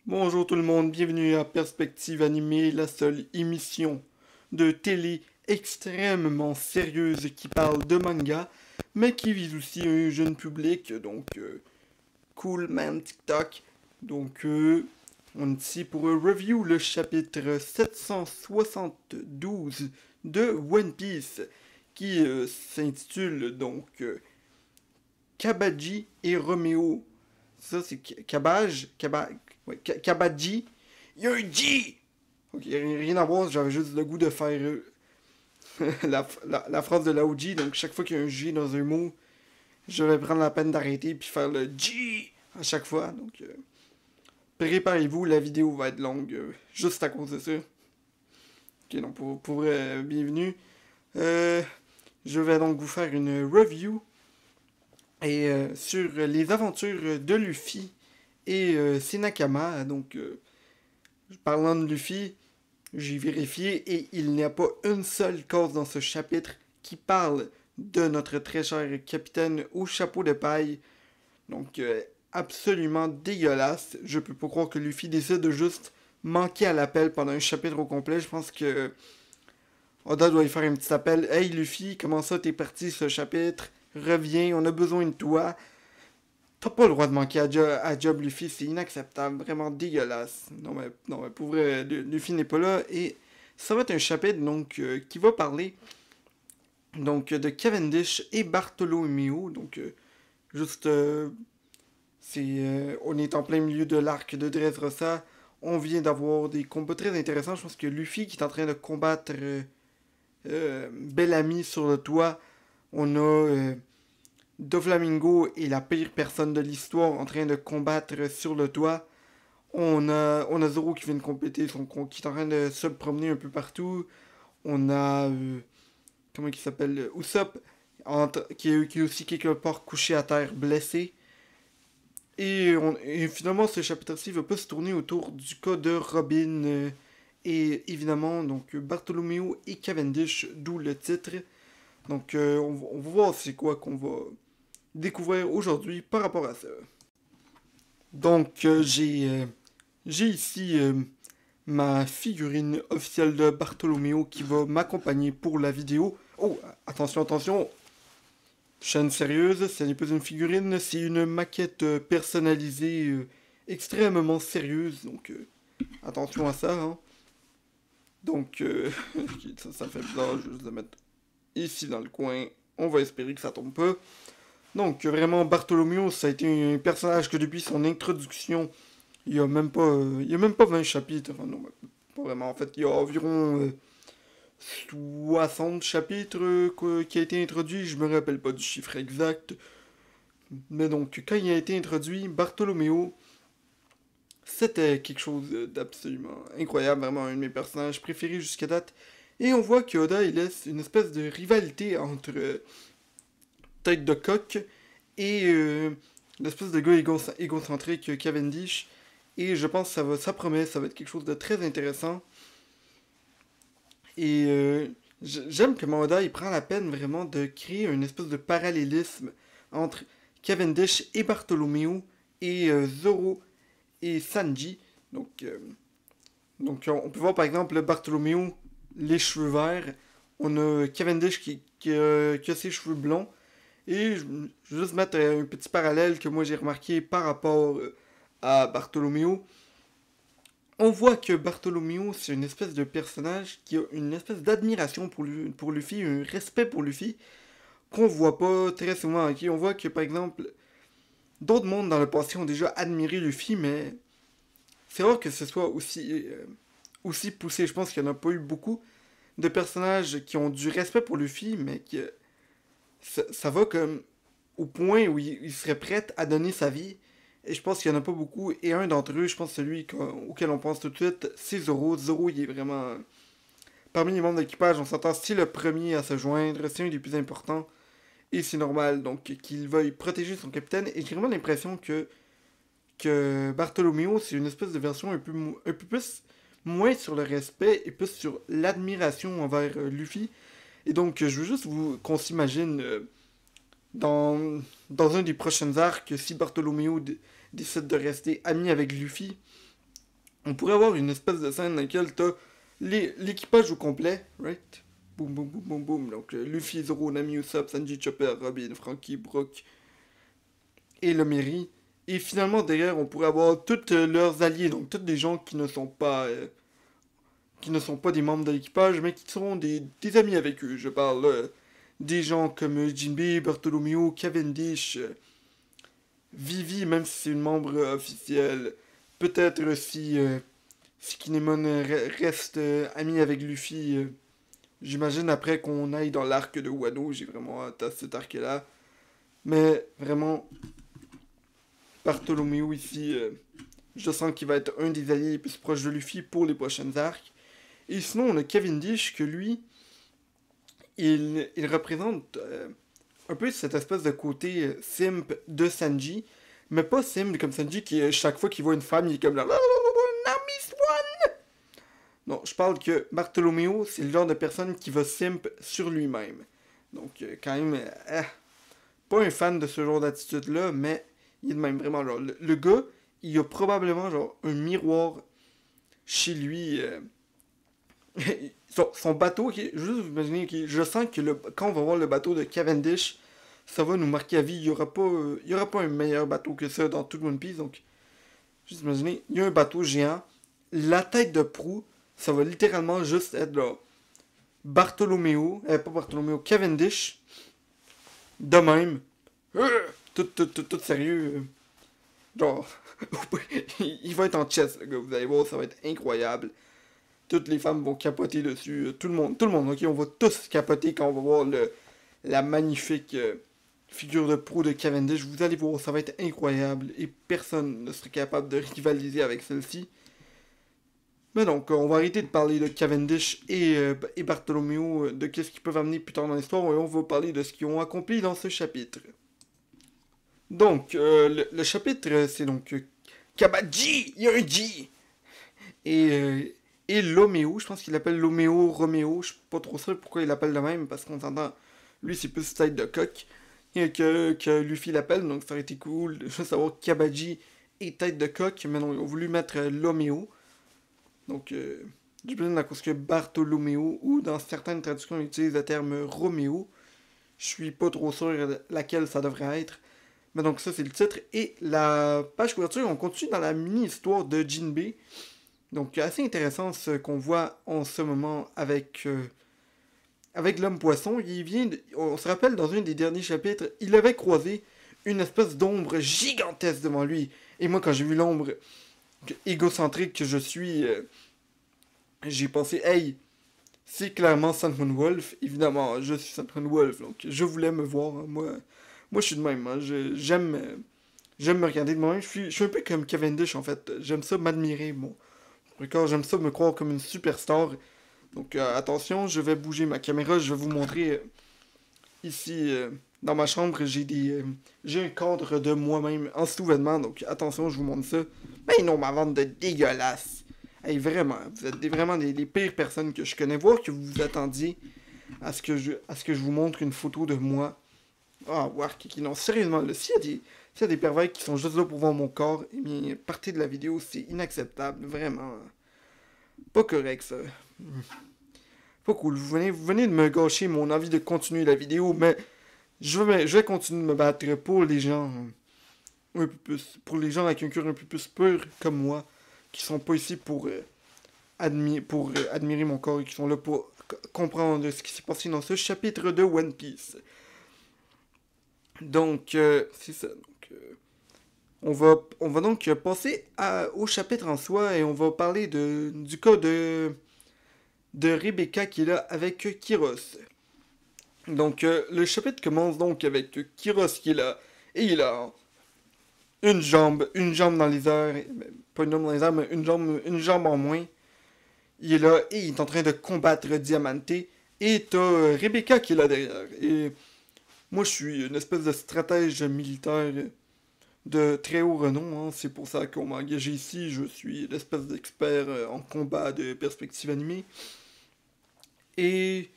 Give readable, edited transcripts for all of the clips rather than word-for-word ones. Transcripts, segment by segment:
Bonjour tout le monde, bienvenue à Perspective Animée, la seule émission de télé extrêmement sérieuse qui parle de manga, mais qui vise aussi un jeune public, donc cool man TikTok. Donc on est ici pour review le chapitre 772 de One Piece, qui s'intitule donc Kabaji et Roméo. Ça c'est Kabaji. Il y a un G! Ok, rien à voir, j'avais juste le goût de faire la phrase de la OG, donc chaque fois qu'il y a un G dans un mot, je vais prendre la peine d'arrêter puis faire le G à chaque fois. Donc, préparez-vous, la vidéo va être longue juste à cause de ça. Ok, donc bienvenue. Je vais donc vous faire une review sur les aventures de Luffy et ses Nakama. Donc, parlant de Luffy, j'ai vérifié et il n'y a pas une seule case dans ce chapitre qui parle de notre très cher capitaine au chapeau de paille. Donc, absolument dégueulasse. Je peux pas croire que Luffy décide de juste manquer à l'appel pendant un chapitre au complet. Je pense que Oda doit y faire un petit appel. Hey Luffy, comment ça t'es parti ce chapitre? Reviens, on a besoin de toi. T'as pas le droit de manquer à job, Luffy, c'est inacceptable, vraiment dégueulasse. Non, mais pour vrai, Luffy n'est pas là et ça va être un chapitre donc qui va parler donc de Cavendish et Bartholomew. Donc juste on est en plein milieu de l'arc de Dressrosa. On vient d'avoir des combats très intéressants. Je pense que Luffy qui est en train de combattre Bellamy sur le toit. On a Doflamingo est la pire personne de l'histoire en train de combattre sur le toit. On a Zoro qui vient de compléter qui est en train de se promener un peu partout. On a comment il s'appelle Usopp qui est aussi quelque part couché à terre blessé. Et finalement ce chapitre-ci va pas se tourner autour du cas de Robin et évidemment donc Bartholomew et Cavendish, d'où le titre. Donc on va voir c'est quoi qu'on va découvrir aujourd'hui par rapport à ça. Donc j'ai ici ma figurine officielle de Bartholomew qui va m'accompagner pour la vidéo. Oh, attention, chaîne sérieuse, ce n'est pas une figurine, c'est une maquette personnalisée extrêmement sérieuse, donc attention à ça. Hein. Donc, ça fait bizarre juste de mettre ici dans le coin. On va espérer que ça tombe pas. Donc, vraiment, Bartholomew, ça a été un personnage que depuis son introduction, il y a même pas 20 chapitres. Enfin, non, pas vraiment. En fait, il y a environ 60 chapitres qui a été introduit. Je me rappelle pas du chiffre exact. Mais donc, quand il a été introduit, Bartholomew, c'était quelque chose d'absolument incroyable. Vraiment, un de mes personnages préférés jusqu'à date. Et on voit que Oda, il laisse une espèce de rivalité entre tête de coq et l'espèce de gars égocentrique Cavendish. Et je pense que ça promet, ça va être quelque chose de très intéressant. Et j'aime que Oda il prend la peine vraiment de créer une espèce de parallélisme entre Cavendish et Bartholomew et Zoro et Sanji. Donc on peut voir par exemple Bartholomew, les cheveux verts. On a Cavendish qui a ses cheveux blonds. Et je vais juste mettre un petit parallèle que moi j'ai remarqué par rapport à Bartholomew. On voit que Bartholomew, c'est une espèce de personnage qui a une espèce d'admiration pour Luffy, un respect pour Luffy, qu'on voit pas très souvent. Okay? On voit que, par exemple, d'autres mondes dans le passé ont déjà admiré Luffy, mais c'est rare que ce soit aussi poussé. Je pense qu'il n'y en a pas eu beaucoup de personnages qui ont du respect pour Luffy, mais que ça va comme au point où il serait prêt à donner sa vie. Et je pense qu'il n'y en a pas beaucoup. Et un d'entre eux, je pense celui auquel on pense tout de suite, c'est Zoro. Zoro, il est vraiment... Parmi les membres d'équipage, on s'entend, c'est le premier à se joindre, c'est un des plus importants. Et c'est normal, donc, qu'il veuille protéger son capitaine. Et j'ai vraiment l'impression que Bartholomew, c'est une espèce de version un peu plus... moins sur le respect et plus sur l'admiration envers Luffy. Et donc, je veux juste qu'on s'imagine dans un des prochains arcs, si Bartholomew décide de rester ami avec Luffy, on pourrait avoir une espèce de scène dans laquelle t'as l'équipage au complet, right? Boum, boum, boum, boum, boum. Donc, Luffy, Zoro, Nami, Usopp, Sanji, Chopper, Robin, Franky, Brook et Lomiri. Et finalement, derrière, on pourrait avoir tous leurs alliés, donc tous des gens qui ne sont pas des membres de l'équipage, mais qui seront des amis avec eux. Je parle des gens comme Jinbei, Bartholomew, Cavendish, Vivi, même si c'est une membre officielle. Peut-être si Kinemon reste ami avec Luffy. J'imagine après qu'on aille dans l'arc de Wano, j'ai vraiment hâte à cet arc-là. Mais vraiment, Bartholomew ici, je sens qu'il va être un des alliés les plus proches de Luffy pour les prochaines arcs. Et sinon, on a Cavendish, que lui, il représente un peu cette espèce de côté simp de Sanji. Mais pas simp comme Sanji qui, chaque fois qu'il voit une femme, il est comme là. Non, je parle que Bartholomew, c'est le genre de personne qui va simp sur lui-même. Donc, quand même, pas un fan de ce genre d'attitude-là, mais il est de même vraiment. Genre, le gars, il a probablement genre un miroir chez lui. Son bateau, okay, juste vous imaginez, okay, je sens que quand on va voir le bateau de Cavendish, ça va nous marquer à vie. Il y aura pas un meilleur bateau que ça dans tout One Piece. Donc, juste imaginez, il y a un bateau géant, la tête de proue, ça va littéralement juste être là. Pas Bartholomew, Cavendish, de même, tout sérieux. Genre, il va être en chest, le gars, vous allez voir, ça va être incroyable. Toutes les femmes vont capoter dessus, tout le monde, ok, on va tous capoter quand on va voir la magnifique figure de proue de Cavendish. Vous allez voir, ça va être incroyable et personne ne serait capable de rivaliser avec celle-ci. Mais donc, on va arrêter de parler de Cavendish et Bartholomew, de qu'est-ce qu'ils peuvent amener plus tard dans l'histoire, et on va parler de ce qu'ils ont accompli dans ce chapitre. Donc, le chapitre, c'est donc Kabaji, il y a un G! Et Loméo, je pense qu'il l'appelle Loméo, Roméo, je suis pas trop sûr pourquoi il l'appelle de même, parce qu'on s'entend, lui c'est plus tête de coq, et que Luffy l'appelle, donc ça aurait été cool de savoir Kabaji et tête de coq, mais non, ils ont voulu mettre Loméo. Donc, j'imagine à cause que Bartholoméo, ou dans certaines traductions, on utilise le terme Roméo. Je suis pas trop sûr laquelle ça devrait être. Mais donc, ça, c'est le titre. Et la page couverture, on continue dans la mini-histoire de Jinbei. Donc, assez intéressant ce qu'on voit en ce moment avec l'homme-poisson. On se rappelle, dans un des derniers chapitres, il avait croisé une espèce d'ombre gigantesque devant lui. Et moi, quand j'ai vu l'ombre égocentrique que je suis, j'ai pensé, hey, c'est clairement Sandman Wolf. Évidemment, je suis Sandman Wolf, donc je voulais me voir. Hein. Moi, je suis de même. Hein. J'aime me regarder de moi-même. Je suis un peu comme Cavendish, en fait. J'aime ça m'admirer, bon. D'accord, j'aime ça me croire comme une superstar. Donc, attention, je vais bouger ma caméra. Je vais vous montrer ici, dans ma chambre, j'ai un cadre de moi-même en sous-vêtements. Donc, attention, je vous montre ça. Mais non, ma vente de dégueulasse. Hey, vraiment, vous êtes vraiment les pires personnes que je connais. Voir que vous vous attendiez à ce que je vous montre une photo de moi. Ah, Wark, non, sérieusement, là, s'il y a des pervers qui sont juste là pour voir mon corps, eh bien, partez de la vidéo, c'est inacceptable, vraiment. Pas correct, ça. Pas cool, vous venez de me gâcher mon envie de continuer la vidéo, mais je vais continuer de me battre pour les gens un peu plus, pour les gens avec un cœur un peu plus pur comme moi, qui sont pas ici pour admirer mon corps et qui sont là pour comprendre ce qui s'est passé dans ce chapitre de One Piece. Donc, c'est ça. Donc, on va donc passer au chapitre en soi et on va parler du cas de Rebecca qui est là avec Kyros. Donc, le chapitre commence donc avec Kyros qui est là et il a une jambe dans les airs, pas une jambe dans les airs, mais une jambe en moins. Il est là et il est en train de combattre Diamante et t'as Rebecca qui est là derrière. Et moi, je suis une espèce de stratège militaire de très haut renom. Hein. C'est pour ça qu'on m'a engagé ici. Je suis l'espèce d'expert en combat de perspective animée. Et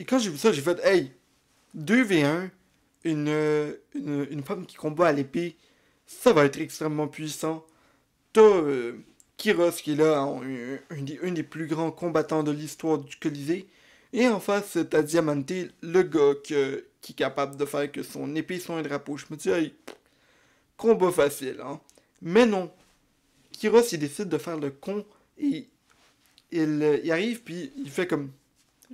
quand j'ai vu ça, j'ai fait, hey, 2v1, une femme qui combat à l'épée, ça va être extrêmement puissant. T'as Kyros qui est là, un des plus grands combattants de l'histoire du Colisée. Et en face, t'as Diamante, le gars qui est capable de faire que son épée soit un drapeau. Je me dis, hey, combat facile, hein. Mais non. Kyros, il décide de faire le con et il arrive puis il fait comme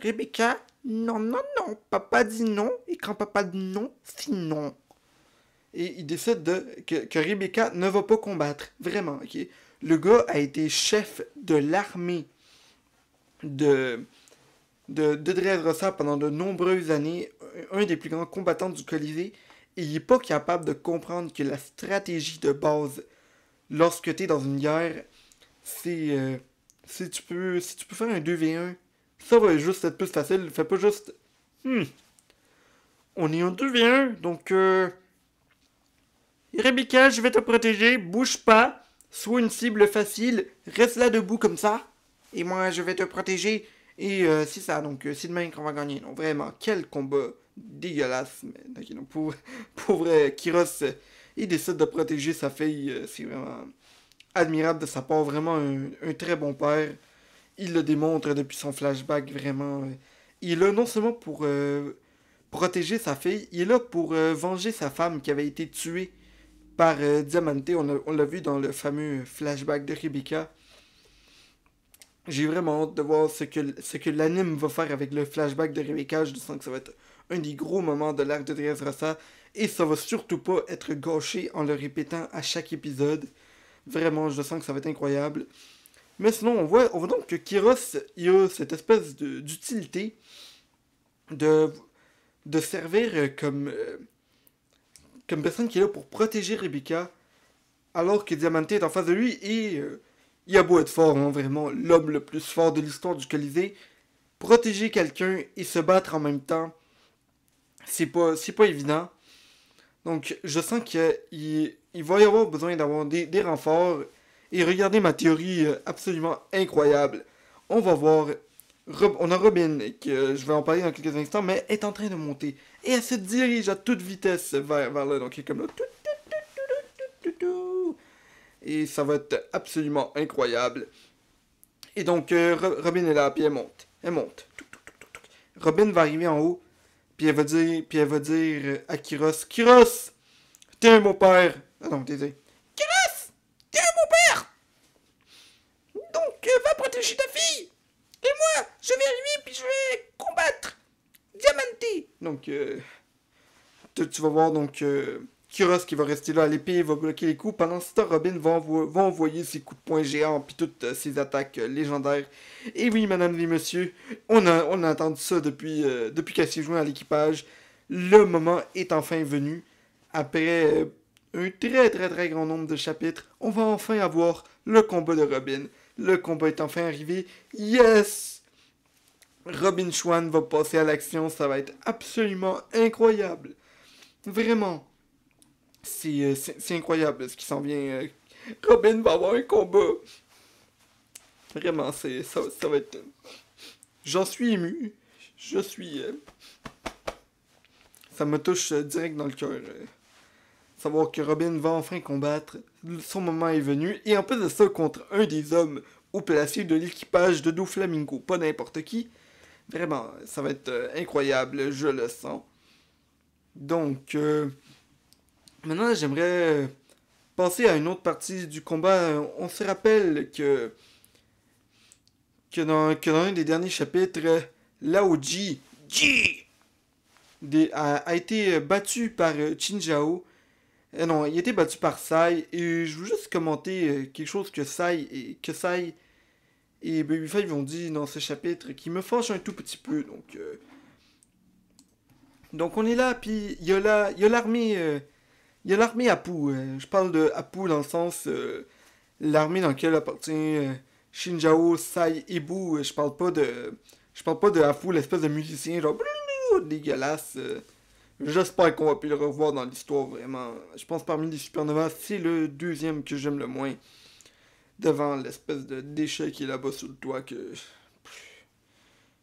Rebecca, non, non, non, papa dit non, et quand papa dit non, c'est non. Et il décide que Rebecca ne va pas combattre, vraiment, ok? Le gars a été chef de l'armée de, de Dressrosa pendant de nombreuses années, un des plus grands combattants du Colisée, et il est pas capable de comprendre que la stratégie de base, lorsque tu es dans une guerre, c'est si tu peux faire un 2v1, ça va juste être plus facile. Fais pas juste on est en 2v1, donc Rebecca, je vais te protéger, bouge pas, sois une cible facile, reste là debout comme ça, et moi je vais te protéger, et c'est ça, donc c'est demain qu'on va gagner. Non, vraiment, quel combat dégueulasse, mais ok, donc, pour vrai, Kyros, il décide de protéger sa fille, c'est vraiment admirable de sa part, vraiment un très bon père. Il le démontre depuis son flashback, vraiment. Il est là non seulement pour protéger sa fille, il est là pour venger sa femme qui avait été tuée par Diamante. On l'a vu dans le fameux flashback de Rebecca. J'ai vraiment hâte de voir ce que l'anime va faire avec le flashback de Rebecca. Je sens que ça va être un des gros moments de l'arc de Dressrosa. Et ça va surtout pas être gâché en le répétant à chaque épisode. Vraiment, je sens que ça va être incroyable. Mais sinon, on voit donc que Kyros, il a cette espèce d'utilité de, de servir comme personne qui est là pour protéger Rebecca, alors que Diamante est en face de lui et il a beau être fort, hein, vraiment, l'homme le plus fort de l'histoire du Colisée. Protéger quelqu'un et se battre en même temps, c'est pas évident. Donc, je sens il va y avoir besoin d'avoir des renforts. Et regardez ma théorie absolument incroyable. On va voir. On a Robin, que je vais en parler dans quelques instants, mais est en train de monter. Et elle se dirige à toute vitesse vers là. Donc, elle est comme là. Et ça va être absolument incroyable. Et donc, Robin est là, puis elle monte. Elle monte. Robin va arriver en haut, puis elle va dire à Kyros, Kyros, t'es un beau père. Ah non, désolé. Kyros, t'es un beau père. Donc, va protéger ta fille. Et moi, je vais arriver, puis je vais combattre Diamante. Donc, tu vas voir, donc, Kyros qui va rester là à l'épée, va bloquer les coups. Pendant ce temps, Robin va envoyer ses coups de poing géants, puis toutes ses attaques légendaires. Et oui, madame et messieurs, on a attendu ça depuis qu'elle s'est jointe à l'équipage. Le moment est enfin venu. Après un très très très grand nombre de chapitres, on va enfin avoir le combat de Robin. Le combat est enfin arrivé. Yes! Robin Schwan va passer à l'action. Ça va être absolument incroyable. Vraiment. C'est incroyable ce qui s'en vient. Robin va avoir un combat. Vraiment, ça va être... J'en suis ému. Je suis... ça me touche direct dans le cœur. Savoir que Robin va enfin combattre. Son moment est venu. Et en plus de ça, contre un des hommes haut placés de l'équipage de Doflamingo. Pas n'importe qui. Vraiment, ça va être incroyable. Je le sens. Donc, maintenant, j'aimerais passer à une autre partie du combat. On se rappelle que dans un des derniers chapitres, Lao Ji a été battu par Chinjao. Non, il a été battu par Sai. Et je veux juste commenter quelque chose que Sai et Baby5 ont dit dans ce chapitre qui me fâche un tout petit peu. Donc on est là, puis il y a l'armée. Il y a l'armée Apu. Je parle de Apu dans le sens l'armée dans laquelle appartient Shinjao, Sai et Bu. Je parle pas de Apu, l'espèce de musicien genre dégueulasse. J'espère qu'on va plus le revoir dans l'histoire vraiment. Je pense parmi les supernovas, c'est le deuxième que j'aime le moins. Devant l'espèce de déchet qui est là-bas sur le toit que.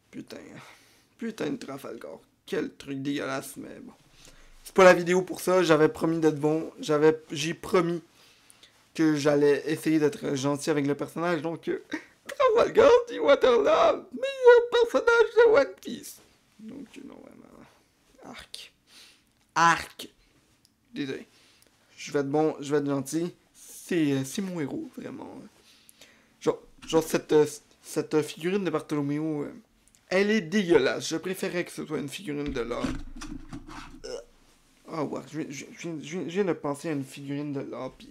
Putain. Putain de Trafalgar. Quel truc dégueulasse, mais bon. C'est pas la vidéo pour ça, j'avais promis d'être bon. J'ai promis que j'allais essayer d'être gentil avec le personnage, donc Trafalgar dit Waterloo, meilleur personnage de One Piece. Donc non, vraiment, arc. Arc. Désolé. Je vais être bon, je vais être gentil. C'est mon héros, vraiment. Genre cette figurine de Bartholoméo, elle est dégueulasse. Je préférais que ce soit une figurine de l'or. Ah ouais, je viens de penser à une figurine de l'or, pis...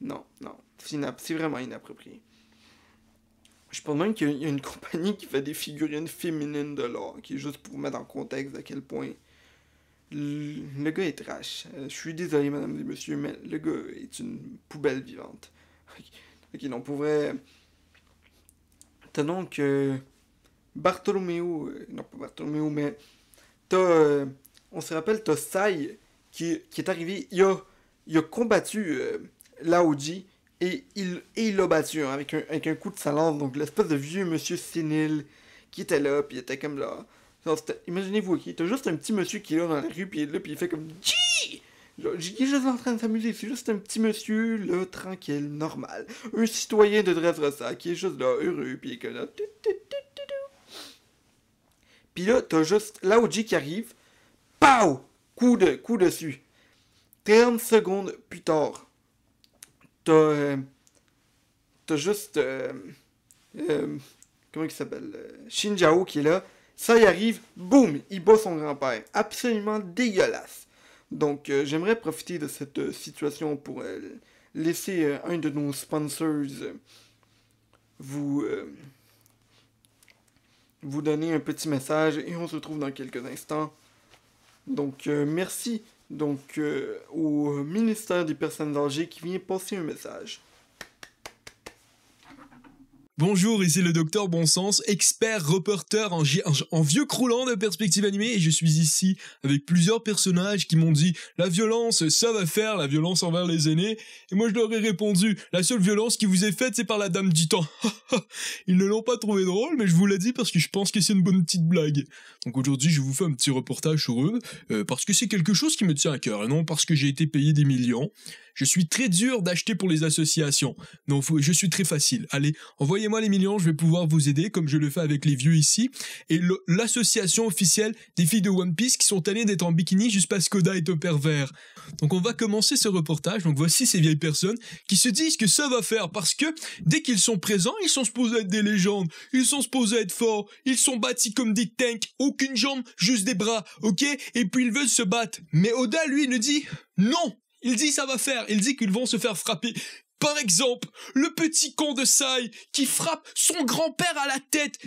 Non, c'est vraiment inapproprié. Je pense même qu'il y a une compagnie qui fait des féminines de l'or, qui est juste pour mettre en contexte à quel point le gars est trash. Je suis désolé, mesdames et messieurs, mais le gars est une poubelle vivante. Ok, non, pour vrai... T'as donc Bartholoméo... non, pas Bartholoméo, mais... T'as... on se rappelle, t'as Sai qui est arrivé... Il a combattu Laoji et il l'a battu hein, avec un coup de sa lance. Donc l'espèce de vieux monsieur sénile qui était là, puis il était comme là... Imaginez-vous, ok, t'as juste un petit monsieur qui est là dans la rue, puis il est là, puis il fait comme... Ji! Genre, il est juste en train de s'amuser, c'est juste un petit monsieur, là, tranquille, normal. Un citoyen de Dressrosa qui est juste là, heureux, puis il est comme là... Puis là, t'as juste Laoji qui arrive, pow! Coup dessus. 30 secondes plus tard, t'as juste... comment il s'appelle? Shinjao qui est là. Ça y arrive, boum, il bat son grand-père. Absolument dégueulasse. Donc, j'aimerais profiter de cette situation pour laisser un de nos sponsors vous donner un petit message et on se retrouve dans quelques instants. Donc, merci donc au ministère des Personnes âgées qui vient passer un message. Bonjour, ici le docteur Bonsens, expert reporter en vieux croulant de perspective animée, et je suis ici avec plusieurs personnages qui m'ont dit « La violence, ça va faire, la violence envers les aînés », et moi je leur ai répondu « La seule violence qui vous est faite, c'est par la dame du temps. » Ils ne l'ont pas trouvé drôle, mais je vous l'ai dit parce que je pense que c'est une bonne petite blague. Donc aujourd'hui, je vous fais un petit reportage sur eux, parce que c'est quelque chose qui me tient à cœur, et non parce que j'ai été payé des millions. Je suis très dur d'acheter pour les associations. Non, je suis très facile. Allez, envoyez-moi les millions, je vais pouvoir vous aider, comme je le fais avec les vieux ici. Et l'association officielle des filles de One Piece qui sont allées d'être en bikini juste parce qu'Oda est un pervers. Donc on va commencer ce reportage. Donc voici ces vieilles personnes qui se disent que ça va faire parce que dès qu'ils sont présents, ils sont supposés être des légendes. Ils sont supposés être forts. Ils sont bâtis comme des tanks. Aucune jambe, juste des bras, ok? Et puis ils veulent se battre. Mais Oda, lui, il dit non. Il dit ça va faire, il dit qu'ils vont se faire frapper. Par exemple, le petit con de Sai qui frappe son grand-père à la tête.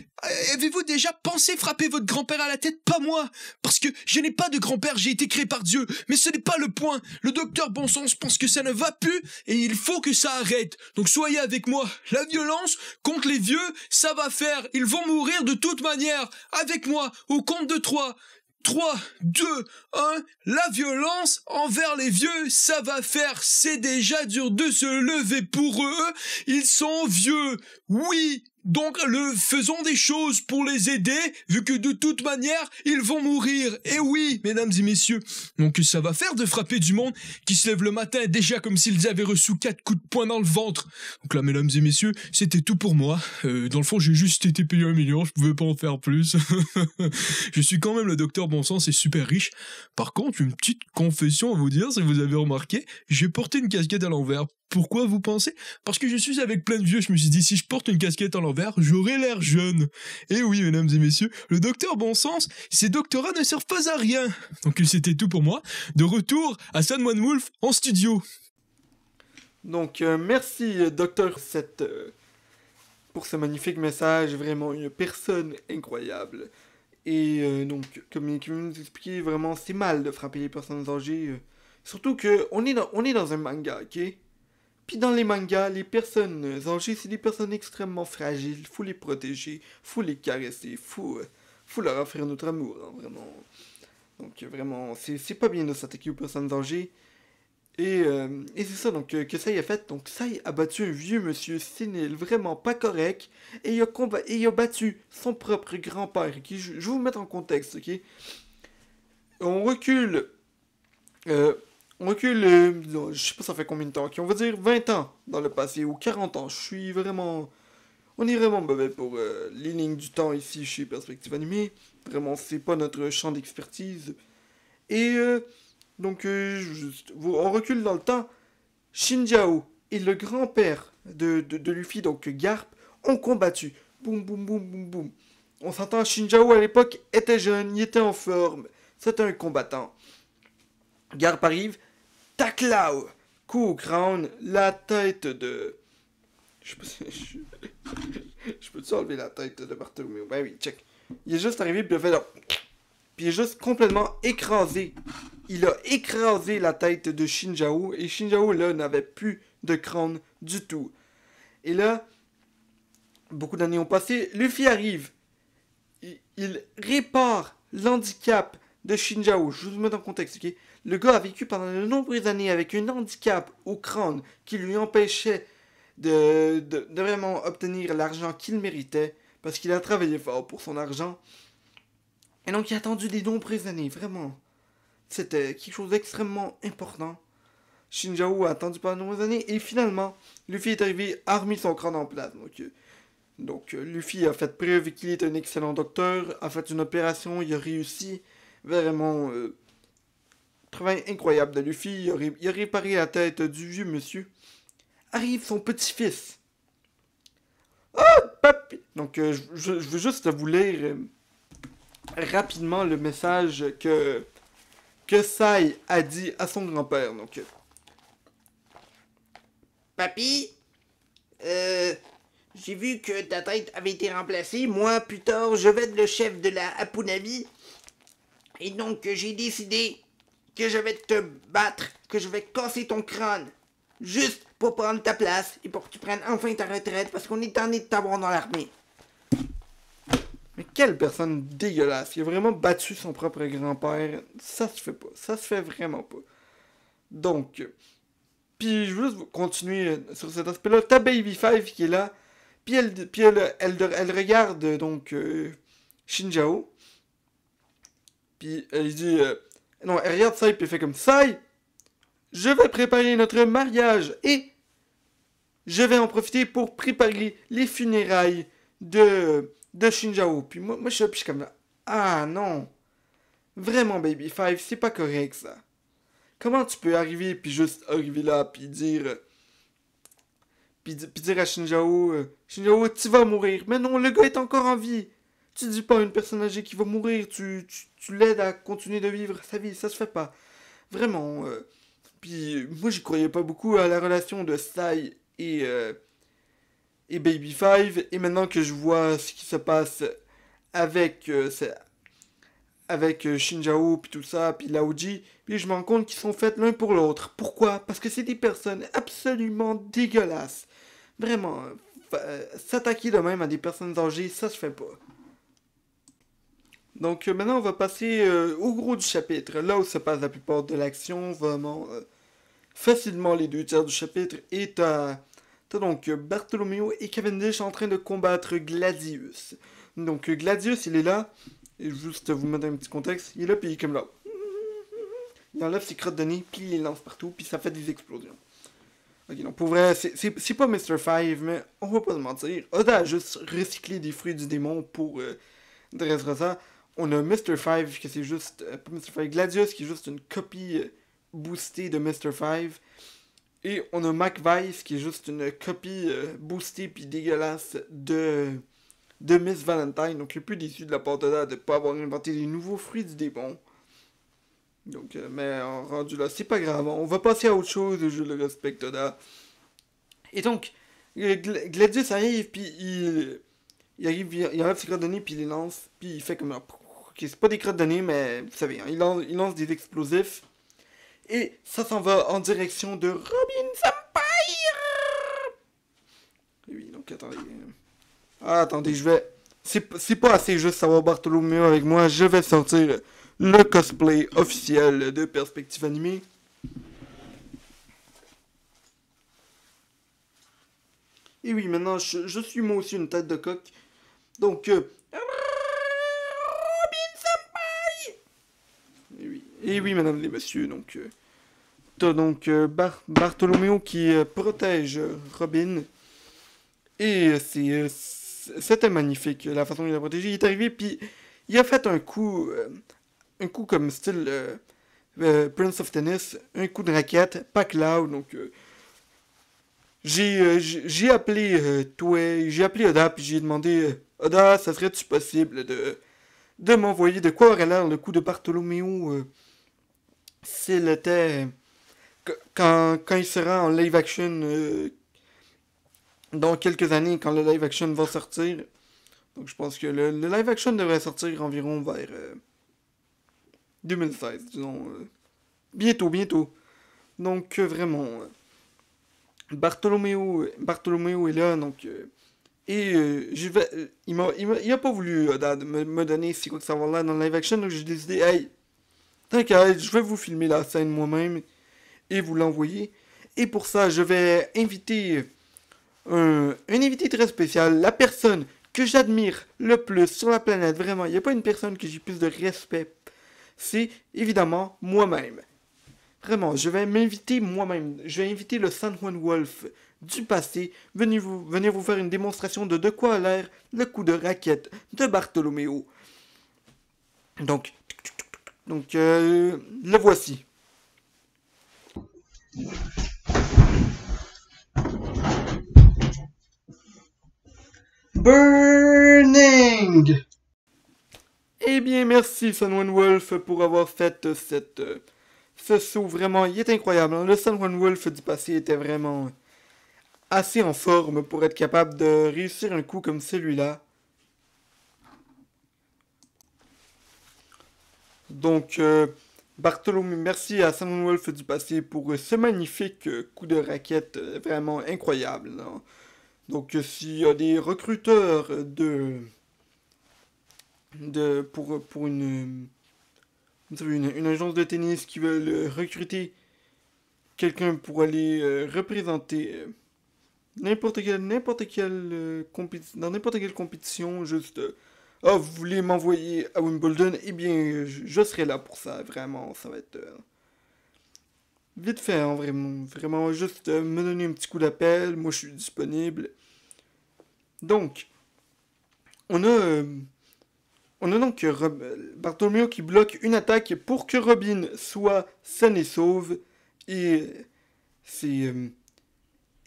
Avez-vous déjà pensé frapper votre grand-père à la tête? Pas moi, parce que je n'ai pas de grand-père, j'ai été créé par Dieu. Mais ce n'est pas le point. Le docteur Bonsens pense que ça ne va plus et il faut que ça arrête. Donc soyez avec moi. La violence contre les vieux, ça va faire. Ils vont mourir de toute manière. Avec moi, au compte de 3. 3, 2, 1, la violence envers les vieux, ça va faire, c'est déjà dur de se lever pour eux, ils sont vieux, oui, donc faisons des choses pour les aider, vu que de toute manière, ils vont mourir, et oui, mesdames et messieurs, donc ça va faire de frapper du monde qui se lève le matin déjà comme s'ils avaient reçu 4 coups de poing dans le ventre. Donc là, mesdames et messieurs, c'était tout pour moi, dans le fond, j'ai juste été payé 1 million, je pouvais pas en faire plus. Je suis quand même le docteur Bonsens et super riche. Par contre, une petite confession à vous dire, si vous avez remarqué, j'ai porté une casquette à l'envers. Pourquoi vous pensez? Parce que je suis avec plein de vieux, je me suis dit, si je porte une casquette à l'envers, j'aurai l'air jeune. Et oui, mesdames et messieurs, le docteur Bonsens, ses doctorats ne servent pas à rien. Donc c'était tout pour moi. De retour à San Juan Wolf en studio. Donc, merci, docteur, pour ce magnifique message. Vraiment une personne incroyable. Et donc, comme il nous expliquait, vraiment, c'est mal de frapper les personnes âgées. Surtout que on est dans un manga, ok? Puis dans les mangas, les personnes âgées, c'est des personnes extrêmement fragiles. Faut les protéger, faut les caresser, faut leur offrir notre amour, hein, vraiment. Donc vraiment, c'est pas bien de s'attaquer aux personnes âgées. Et c'est ça donc que Sai a fait. Donc Sai a battu un vieux monsieur sénile, vraiment pas correct. Et il a battu son propre grand-père. Okay? Je vais vous mettre en contexte, ok? On recule on recule, disons, je sais pas ça fait combien de temps, on va dire 20 ans dans le passé, ou 40 ans. Je suis vraiment... On est vraiment mauvais pour les lignes du temps ici chez Perspective Animée. Vraiment, c'est pas notre champ d'expertise. Et donc, on recule dans le temps. Shinjao et le grand-père de Luffy, donc Garp, ont combattu. Boum, boum, boum, boum, boum. On s'entend, Shinjao à l'époque était jeune, il était en forme. C'était un combattant. Garp arrive, Taklao, coup au crâne, la tête de... Je sais pas si... Je peux-tu enlever la tête de Bartholomew? Ben oui, check. Il est juste arrivé, puis il a fait là... Puis il est juste complètement écrasé. Il a écrasé la tête de Shinjao, et Shinjao, là, n'avait plus de crâne du tout. Et là, beaucoup d'années ont passé, Luffy arrive. Il répare l'handicap de Shinjao. Je vous mets dans le contexte, ok? Le gars a vécu pendant de nombreuses années avec un handicap au crâne qui lui empêchait de vraiment obtenir l'argent qu'il méritait, parce qu'il a travaillé fort pour son argent. Et donc il a attendu des nombreuses années, vraiment. C'était quelque chose d'extrêmement important. Shinjao a attendu pendant de nombreuses années, et finalement, Luffy est arrivé, a remis son crâne en place. Donc Luffy a fait preuve qu'il est un excellent docteur, a fait une opération, il a réussi. Vraiment, travail incroyable de Luffy, il a réparé la tête du vieux monsieur. Arrive son petit-fils. Papi! Donc, je veux juste vous lire rapidement le message que Sai a dit à son grand-père. Donc, Papy, j'ai vu que ta tête avait été remplacée. Moi, plus tard, je vais être le chef de la Hapunami. Et donc, j'ai décidé que je vais te battre, que je vais casser ton crâne. Juste pour prendre ta place et pour que tu prennes enfin ta retraite parce qu'on est tanné de t'avoir dans l'armée. mais quelle personne dégueulasse. Il a vraiment battu son propre grand-père. Ça se fait pas. Ça se fait vraiment pas. Donc, puis je veux juste continuer sur cet aspect-là. T'as Baby Five qui est là. Puis elle regarde donc Shinjao. Puis elle dit... non, elle regarde Sai puis elle fait comme... Sai, je vais préparer notre mariage et je vais en profiter pour préparer les funérailles de Shinjao. Puis moi je suis comme... Ah non. Vraiment, Baby Five, c'est pas correct ça. Comment tu peux arriver puis juste arriver là puis dire... Puis dire à Shinjao... Shinjao, tu vas mourir. Mais non, le gars est encore en vie. Tu dis pas à une personne âgée qui va mourir. Tu l'aides à continuer de vivre sa vie. Ça se fait pas. Vraiment. Puis moi, j'y croyais pas beaucoup à la relation de Sai et Baby Five. Et maintenant que je vois ce qui se passe avec... avec Shinjao, puis tout ça, puis Laoji, puis je me rends compte qu'ils sont faits l'un pour l'autre. Pourquoi? Parce que c'est des personnes absolument dégueulasses. Vraiment, s'attaquer de même à des personnes âgées, ça se fait pas. Donc maintenant, on va passer au gros du chapitre, là où se passe la plupart de l'action, vraiment facilement les 2 tiers du chapitre, et t'as donc Bartholomew et Cavendish en train de combattre Gladius. Donc Gladius, il est là. Et juste vous mettre un petit contexte, il est là, puis il est comme là. Il enlève ses crottes de nez, puis il les lance partout, puis ça fait des explosions. Ok, donc pour vrai, c'est pas Mr. Five, mais on va pas se mentir. Oda a juste recyclé des fruits du démon pour Dressrosa. On a Mr. Five, que c'est juste... pas Mr. Five, Gladius, qui est juste une copie boostée de Mr. Five. Et on a Mac Vice, qui est juste une copie boostée puis dégueulasse de Miss Valentine. Donc, je suis plus déçu de la part de ne pas avoir inventé des nouveaux fruits du démon. Donc, mais rendu là, c'est pas grave. On va passer à autre chose, je le respecte, Oda. Et donc, Gladius arrive, puis il arrive, il enlève ses crottes de nez, puis il les lance. Puis il fait comme... Ok, c'est pas des crottes de nez, mais vous savez, hein, il lance des explosifs. Et ça s'en va en direction de Robin Senpai. Et oui, donc attendez... Ah, attendez, je vais... C'est pas assez juste savoir Bartholomew avec moi. Je vais sortir le cosplay officiel de Perspective Animée. Et oui, maintenant, je suis moi aussi une tête de coq. Donc, Robin Senpai! Et oui, mesdames et messieurs, donc... t'as donc Bartholoméo qui protège Robin. Et c'était magnifique la façon dont il a protégé. Il est arrivé, puis il a fait un coup comme style Prince of Tennis, un coup de raquette, pas Cloud. Donc j'ai appelé Toei, j'ai appelé Oda, puis j'ai demandé Oda, ça serait-tu possible de m'envoyer de quoi aurait l'air le coup de Bartholoméo s'il était. Quand il sera en live action dans quelques années, quand le live action va sortir. Donc je pense que le live action devrait sortir environ vers 2016, disons. Bientôt, bientôt. Donc vraiment, Bartholoméo est là, donc. Il a pas voulu me donner c'est quoi que ça va l'air dans le live action, donc j'ai décidé, hey, t'inquiète, je vais vous filmer la scène moi-même et vous l'envoyer. Et pour ça, je vais inviter un invité très spécial, la personne que j'admire le plus sur la planète, vraiment, il n'y a pas une personne que j'ai plus de respect. C'est évidemment moi-même. Vraiment, je vais m'inviter moi-même. Je vais inviter le San Juan Wolf du passé. Venez vous faire une démonstration de quoi a l'air le coup de raquette de Bartholoméo. Donc, le voici. Burning! Eh bien, merci San Juan Wolf pour avoir fait ce saut. Vraiment, il est incroyable. Le San Juan Wolf du passé était vraiment assez en forme pour être capable de réussir un coup comme celui-là. Donc, merci à San Juan Wolf du passé pour ce magnifique coup de raquette vraiment incroyable. Là. Donc, s'il y a des recruteurs pour une agence de tennis qui veulent recruter quelqu'un pour aller représenter dans n'importe quelle compétition, juste vous voulez m'envoyer à Wimbledon, eh bien je serai là pour ça, vraiment, ça va être vite fait, hein, vraiment juste me donner un petit coup d'appel, moi je suis disponible. Donc, on a donc Bartholoméo qui bloque une attaque pour que Robin soit saine et sauve. Et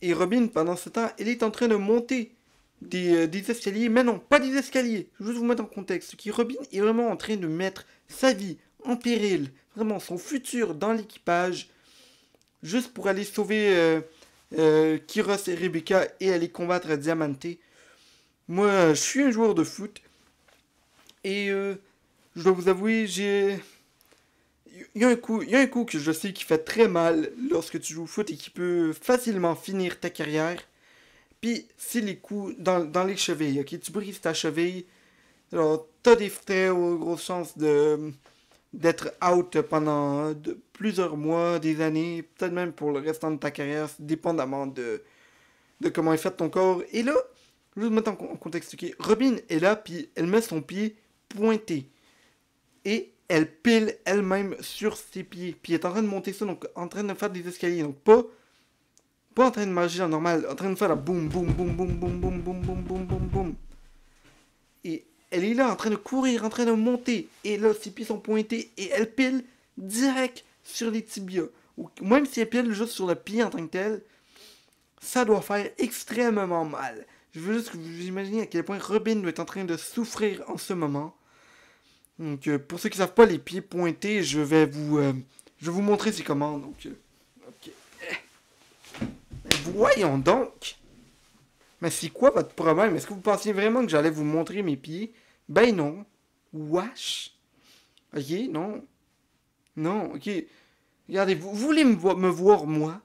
et Robin, pendant ce temps, elle est en train de monter des escaliers. Mais non, pas des escaliers. Je veux juste vous mettre en contexte. Robin est vraiment en train de mettre sa vie en péril. Vraiment, son futur dans l'équipage. Juste pour aller sauver Kyros et Rebecca et aller combattre Diamante. Moi, je suis un joueur de foot. Et je dois vous avouer, il y a un coup que je sais qui fait très mal lorsque tu joues au foot et qui peut facilement finir ta carrière. Puis, c'est les coups dans les chevilles, ok? Tu brises ta cheville, alors t'as des très grosses chances d'être out pendant plusieurs mois, des années, peut-être même pour le restant de ta carrière, dépendamment de comment est fait ton corps. Et là, je vais vous mettre en contexte, ok? Robin est là, puis elle met son pied pointé. Et elle pile elle-même sur ses pieds. Puis elle est en train de monter ça, donc en train de faire des escaliers. Donc pas en train de marcher en normal, en train de faire la boum, boum, boum, boum, boum, boum, boum, boum, boum, boum, boum. Et elle est là en train de courir, en train de monter. Et là, ses pieds sont pointés et elle pile direct sur les tibias. Ou même si elle pile juste sur le pied en tant que tel, ça doit faire extrêmement mal. Je veux juste que vous imaginez à quel point Robin doit être en train de souffrir en ce moment. Donc, pour ceux qui ne savent pas, les pieds pointés, je vais vous montrer ces commandes. Donc, ok. Voyons donc. Mais c'est quoi votre problème? Est-ce que vous pensiez vraiment que j'allais vous montrer mes pieds? Ben non. Wesh. Ok, non. Non, ok. Regardez, vous voulez me voir, moi?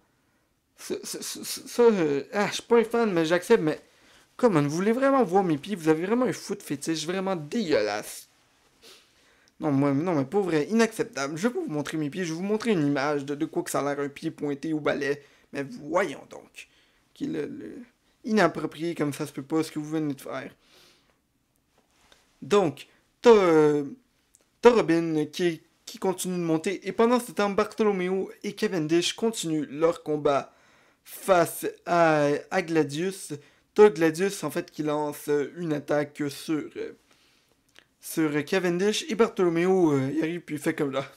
Je suis pas un fan, mais j'accepte, mais... Comment, vous voulez vraiment voir mes pieds? Vous avez vraiment un foot fétiche vraiment dégueulasse. Non, mais pas vrai, inacceptable. Je vais pas vous montrer mes pieds, je vais vous montrer une image de quoi que ça a l'air un pied pointé au balai. Mais voyons donc. Qui est inapproprié comme ça se peut pas ce que vous venez de faire. Donc, t'as Robin qui qui continue de monter. Et pendant ce temps, Bartholomew et Cavendish continuent leur combat face à Gladius. T'as Gladius, en fait, qui lance une attaque sur Cavendish. Et Bartholomew, il arrive puis il fait comme là.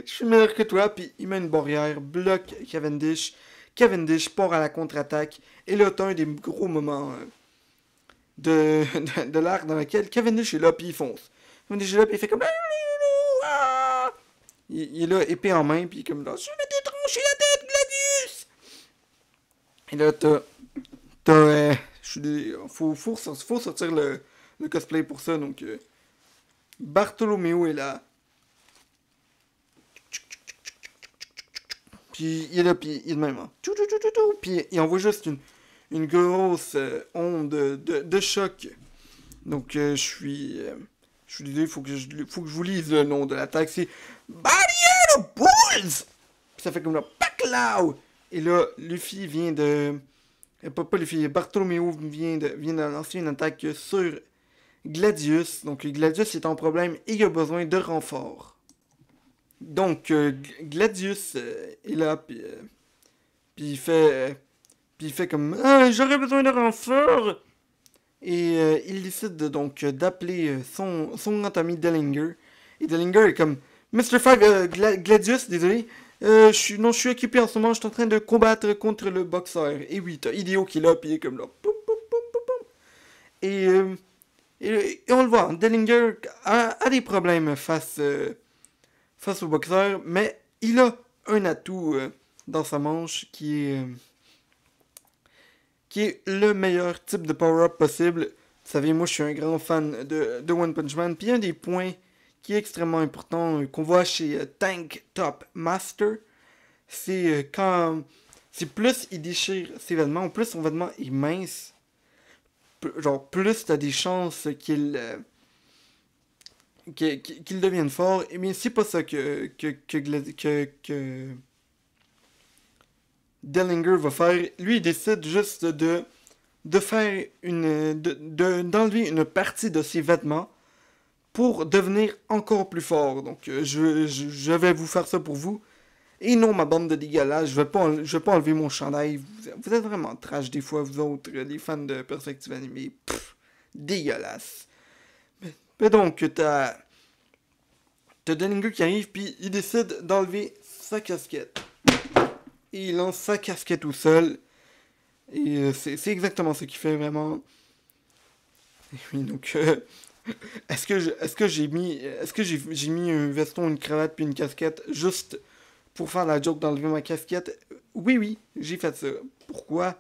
Je suis meilleur que toi, puis il met une barrière, bloque Cavendish. Cavendish part à la contre-attaque. Et là, t'as un des gros moments de l'arc dans lequel Cavendish est là, puis il fonce. Cavendish est là, puis il fait comme... Ah! Il est là, épée en main, puis comme là, je vais te trancher la tête, Gladius! Et là, faut sortir le cosplay pour ça, donc... Bartholomew est là. Puis il est là, puis il est de même. Hein. Puis il envoie juste une grosse onde de choc. Donc je suis désolé, faut que je vous lise le nom de l'attaque. C'est Barrier of Bulls! Puis ça fait comme là, Paclao! Et là, Luffy vient de... Pas Luffy, Bartholomew vient de lancer une attaque sur Gladius. Donc Gladius est en problème et il a besoin de renfort. Donc Gladius est là, puis il fait comme j'aurais besoin de renfort. Et il décide donc d'appeler son grand ami Dellinger. Et Dellinger est comme Mr. Five, Gladius, désolé. Je suis occupé en ce moment, je suis en train de combattre contre le boxeur. Et oui, t'as Hideo qui est là, puis il est comme là. Poum, poum, poum, poum, poum. Et on le voit, Dellinger a des problèmes face au boxeur, mais il a un atout dans sa manche qui est le meilleur type de power-up possible. Vous savez, moi je suis un grand fan de One Punch Man, puis un des points qui est extrêmement important qu'on voit chez Tank Top Master, c'est quand plus il déchire ses vêtements, ou plus son vêtement est mince, plus t'as des chances qu'il devienne fort. Et bien c'est pas ça que Dellinger va faire. Lui il décide juste de faire d'enlever une partie de ses vêtements pour devenir encore plus fort. Donc je vais vous faire ça pour vous. Et non, ma bande de dégueulasses, je vais pas enlever mon chandail. Vous êtes vraiment trash des fois, vous autres, les fans de perspective animée. Pff, dégueulasse. Mais donc, t'as Dellinger qui arrive, puis il décide d'enlever sa casquette. Et il lance sa casquette tout seul. Et c'est exactement ce qu'il fait, vraiment. Et oui, donc... Est-ce que j'ai mis un veston, une cravate puis une casquette juste pour faire la joke d'enlever ma casquette? Oui, j'ai fait ça. Pourquoi?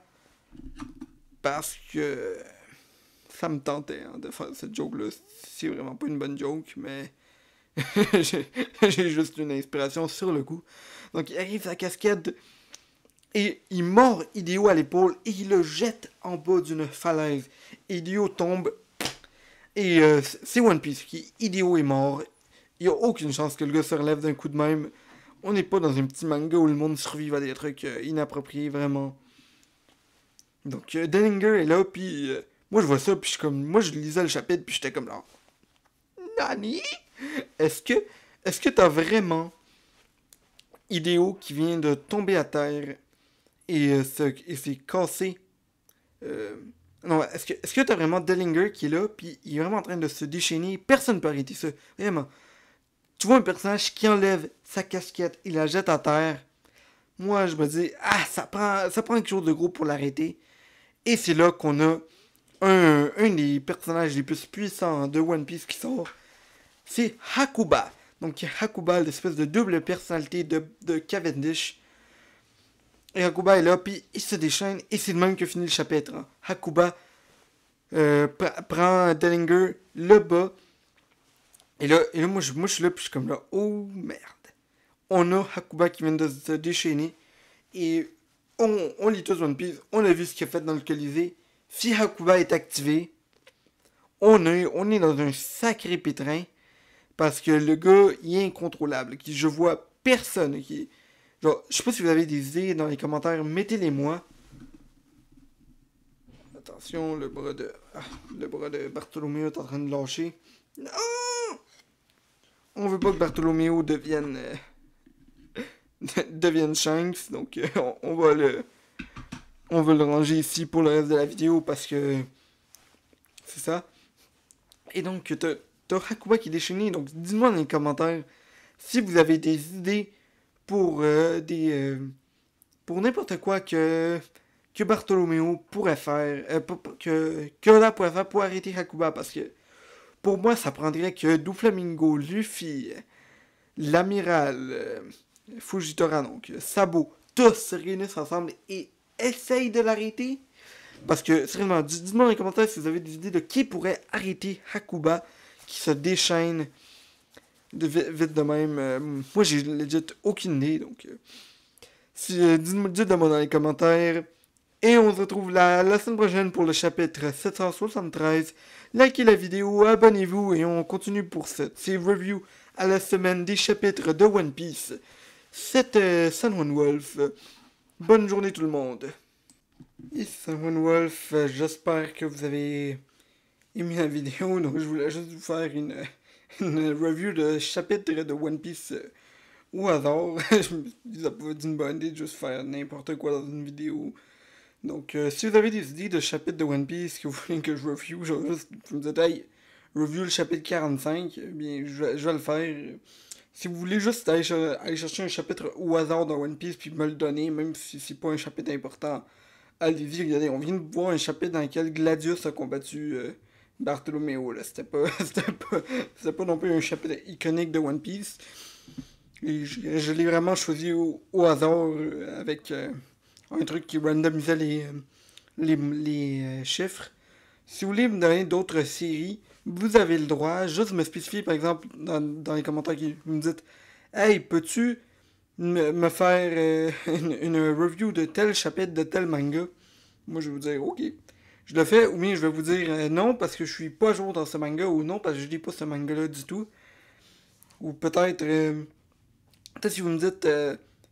Parce que ça me tentait de faire cette joke-là. C'est vraiment pas une bonne joke, mais j'ai juste une inspiration sur le coup. Donc il arrive sa casquette et il mord Hideo à l'épaule et il le jette en bas d'une falaise. Hideo tombe. Et c'est One Piece qui Hideo est mort. Il n'y a aucune chance que le gars se relève d'un coup de même. On n'est pas dans un petit manga où le monde survive à des trucs inappropriés, vraiment. Donc Dellinger est là, puis moi je vois ça, puis moi je lisais le chapitre, puis j'étais comme là. Nani? Est-ce que t'as vraiment Hideo qui vient de tomber à terre et s'est cassé? Non, est-ce que t'as vraiment Dellinger qui est là, puis il est vraiment en train de se déchaîner? Personne ne peut arrêter ça. Vraiment. Tu vois un personnage qui enlève sa casquette, il la jette à terre. Moi, je me dis, ça prend quelque chose de gros pour l'arrêter. Et c'est là qu'on a un des personnages les plus puissants de One Piece qui sort. C'est Hakuba. Donc Hakuba, l'espèce de double personnalité de Cavendish. Et Hakuba est là, puis il se déchaîne, et c'est le même que finit le chapitre. Hein. Hakuba prend Dellinger, le bat, et là moi je suis là, puis je suis comme là, oh merde. On a Hakuba qui vient de se déchaîner, et on lit tous One Piece, on a vu ce qu'il a fait dans le Colisée. Si Hakuba est activé, on est dans un sacré pétrin, parce que le gars, il est incontrôlable, je vois personne qui... Genre, je sais pas si vous avez des idées dans les commentaires, mettez-les moi. Attention, le bras de Bartholomew est en train de lâcher. Non! on veut pas que Bartholoméo devienne devienne Shanks, donc on va le ranger ici pour le reste de la vidéo parce que c'est ça. Et donc t'as Hakuba qui est déchaîné, donc dites-moi dans les commentaires si vous avez des idées pour pour n'importe quoi que Bartholoméo pourrait faire, que Oda pourrait faire pour arrêter Hakuba, parce que pour moi ça prendrait que Doflamingo, Luffy, l'amiral, Fujitora, donc Sabo, tous se réunissent ensemble et essayent de l'arrêter. Parce que, sérieusement, dites-moi dans les commentaires si vous avez des idées de qui pourrait arrêter Hakuba, qui se déchaîne vite de même. Moi, j'ai legit aucune idée, donc... dites-le-moi dans les commentaires. Et on se retrouve la semaine prochaine pour le chapitre 773. Likez la vidéo, abonnez-vous, et on continue pour ces reviews à la semaine des chapitres de One Piece. C'était Sun Wolf. Bonne journée tout le monde. Et Sun Wolf, j'espère que vous avez aimé la vidéo. Donc je voulais juste vous faire une review de chapitre de One Piece au hasard. Je me suis dit ça pouvait être une bonne idée de juste faire n'importe quoi dans une vidéo. Donc si vous avez des idées de chapitres de One Piece que vous voulez que je review, je vais juste vous dire hey, review le chapitre 45, bien je vais le faire. Si vous voulez juste aller chercher un chapitre au hasard dans One Piece puis me le donner, même si c'est pas un chapitre important, allez-y, regardez, on vient de voir un chapitre dans lequel Gladius a combattu Bartholoméo, là. C'était pas non plus un chapitre iconique de One Piece. Et je l'ai vraiment choisi au hasard avec un truc qui randomisait les chiffres. Si vous voulez me donner d'autres séries, vous avez le droit. Juste me spécifier, par exemple, dans les commentaires, vous me dites hey, peux-tu me faire une review de tel chapitre de tel manga? Moi, je vais vous dire ok. Je le fais, ou bien je vais vous dire non parce que je suis pas à jour dans ce manga, ou non parce que je lis pas ce manga-là du tout. Ou peut-être si vous me dites,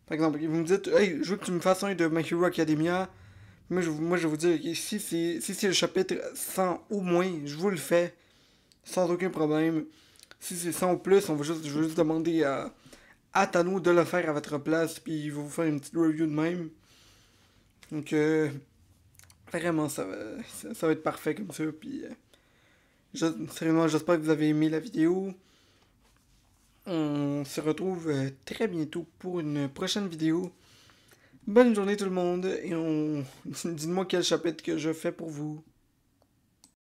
par exemple, vous me dites hey, je veux que tu me fasses un de My Hero Academia. Moi, je vais vous dire, okay, si c'est le chapitre 100 ou moins, je vous le fais, sans aucun problème. Si c'est 100 ou plus, je vais juste demander à Tano de le faire à votre place, puis il va vous faire une petite review de même. Donc, vraiment, ça va être parfait comme ça, puis sérieusement, j'espère que vous avez aimé la vidéo. On se retrouve très bientôt pour une prochaine vidéo. Bonne journée tout le monde, et dites-moi quel chapitre que je fais pour vous.